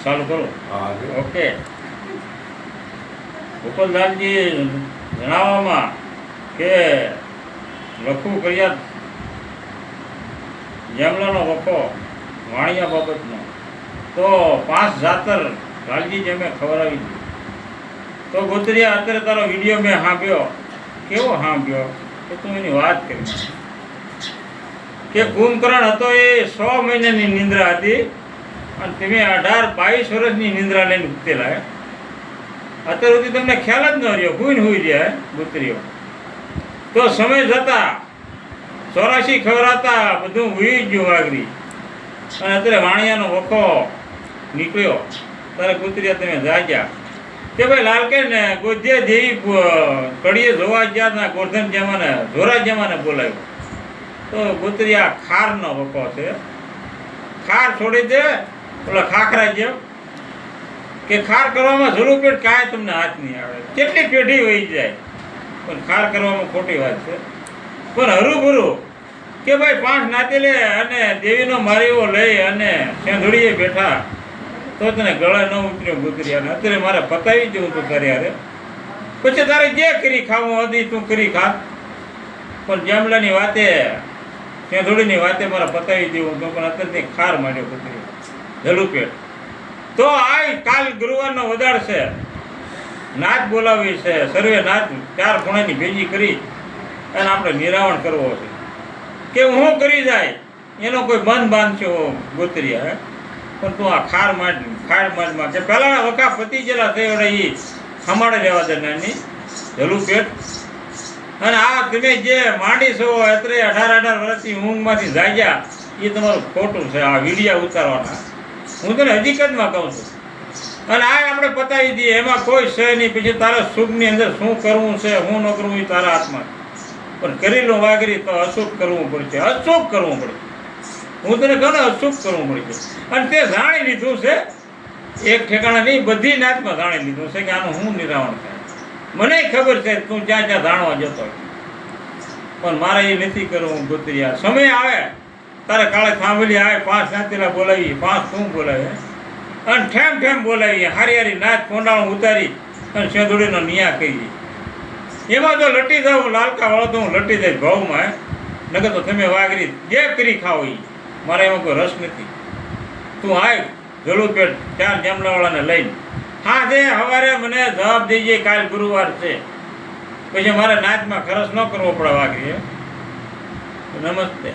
ચાલુ કરો. ઓકે. ગોપાલદાસજી જણાવવામાં કે લખું કર્યા જમલાનો વખો વાણિયા બાબતનો તો 5 જાતર લાલજી મેં ખવડાવી દીધી. તો ગોતરિયા અત્યારે તારો વિડીયો મેં સાંભળ્યો. કેવો સાંભળ્યો કે તું એની વાત કરી કે કુંભકર્ણ હતો એ 100 મહિનાની નિંદ્રા હતી અને તમે 18-22 વર્ષની નિંદ્રા લઈને ઉગતેલા. અત્યાર સુધી તમને ખ્યાલ જ ન રહ્યો, હુઈને હુઈ રહ્યા ગોતરીઓ. તો સમય જતા 84 ખવડાતા બધું હુઈ ગયું વાગરી અને અત્યારે વાણિયાનો વખો નીકળ્યો. તારે ગોતરિયા તમે જાગ્યા કે ભાઈ લાલકે ને ગોધ્ય દેવી કડીએ જોવા ગયા હતા. ગોરધન જમાને જોરા જમાને બોલાવ્યો. તો ગોતરિયા ખારનો વખો છે. ખાર છોડી દે ઓલા ખાખરા જેમ કે ખાર કરવામાં જરૂર પેટ કાંઈ તમને હાથ નહીં આવે. કેટલી પેઢી વહી જાય પણ ખાર કરવામાં ખોટી વાત છે. પણ હરુભરું કે ભાઈ 5 નાતી લે અને દેવીનો મારીઓ લઈ અને સેંધુડીએ બેઠા તો તને ગળે ન ઉતર્યો ગોતરિયાને. અત્યારે મારે પતાવી જવું તું તારે યારે. પછી તારે જે કરી ખાવું હતી તું કરી ખા, પણ જમલાની વાતે સેંધુડીની વાતે મારે પતાવી દેવું હતું. પણ અત્યારે ખાર માંડ્યો ગોતરિયા જલુપેટ. તો આ કાલ ગુરુવારનો વદાળ છે, નાચ બોલાવી છે. સર્વે નાચ 4 ખૂણાની ભેજી કરી અને આપણે નિરાવણ કરવો છે કે હું કરી જાય એનો કોઈ બંધ બાંધશો ગોતરિયા. પણ તું આ ખાર માંડમાં કે પહેલાંના વખા પતી ગયેલા છે એ ખમાડે રહેવા દે નાની જલુપેટ. અને આ તમે જે માંડી છો અત્યારે 18 વર્ષથી ઊંઘમાંથી જાગ્યા એ તમારું ખોટું છે. આ વિડીયા ઉતારવાના હું તને હકીકતમાં કહું છું. અને આ આપણે પતાવી દઈએ, એમાં કોઈ છે નહીં. પછી તારા સુખની અંદર શું કરવું છે શું ન કરવું એ તારા હાથમાં. પણ કરી લો વાગરી તો અશુભ કરવું પડશે, અશુભ કરવું પડશે. હું તને કહું ને અશુભ કરવું પડશે. અને તે જાણી લીધું છે, એક ઠેકાણા નહીં બધી નાતમાં જાણી લીધું છે કે આનું શું નિરાવણ થાય. મને ખબર છે તું જ્યાં જ્યાં જાણવા જતો, પણ મારે એ નથી કરવું ગોતરિયા. સમય આવે તારે કાળે થાંભલી આવે 5 નાતીલા બોલાવી, 5 તું બોલાવે અને ઠેમ બોલાવી હારી નાચ કોંડાળું ઉતારી અને સેંધુડીનો નિયા કરી. એમાં જો લટી જાઉં લાલકા વાળો તો હું લટી જાય ભાવમાં. નકર તો તમે વાગરી જે કરી ખાઓ એ મારે એમાં કોઈ રસ નથી. તું આય જલુપેટ 4 જમલાવાળાને લઈને હા દે સવારે મને જવાબ દેજે. કાલ ગુરુવાર છે, પછી મારે નાચમાં ખર્ચ ન કરવો પડે વાગરી. નમસ્તે.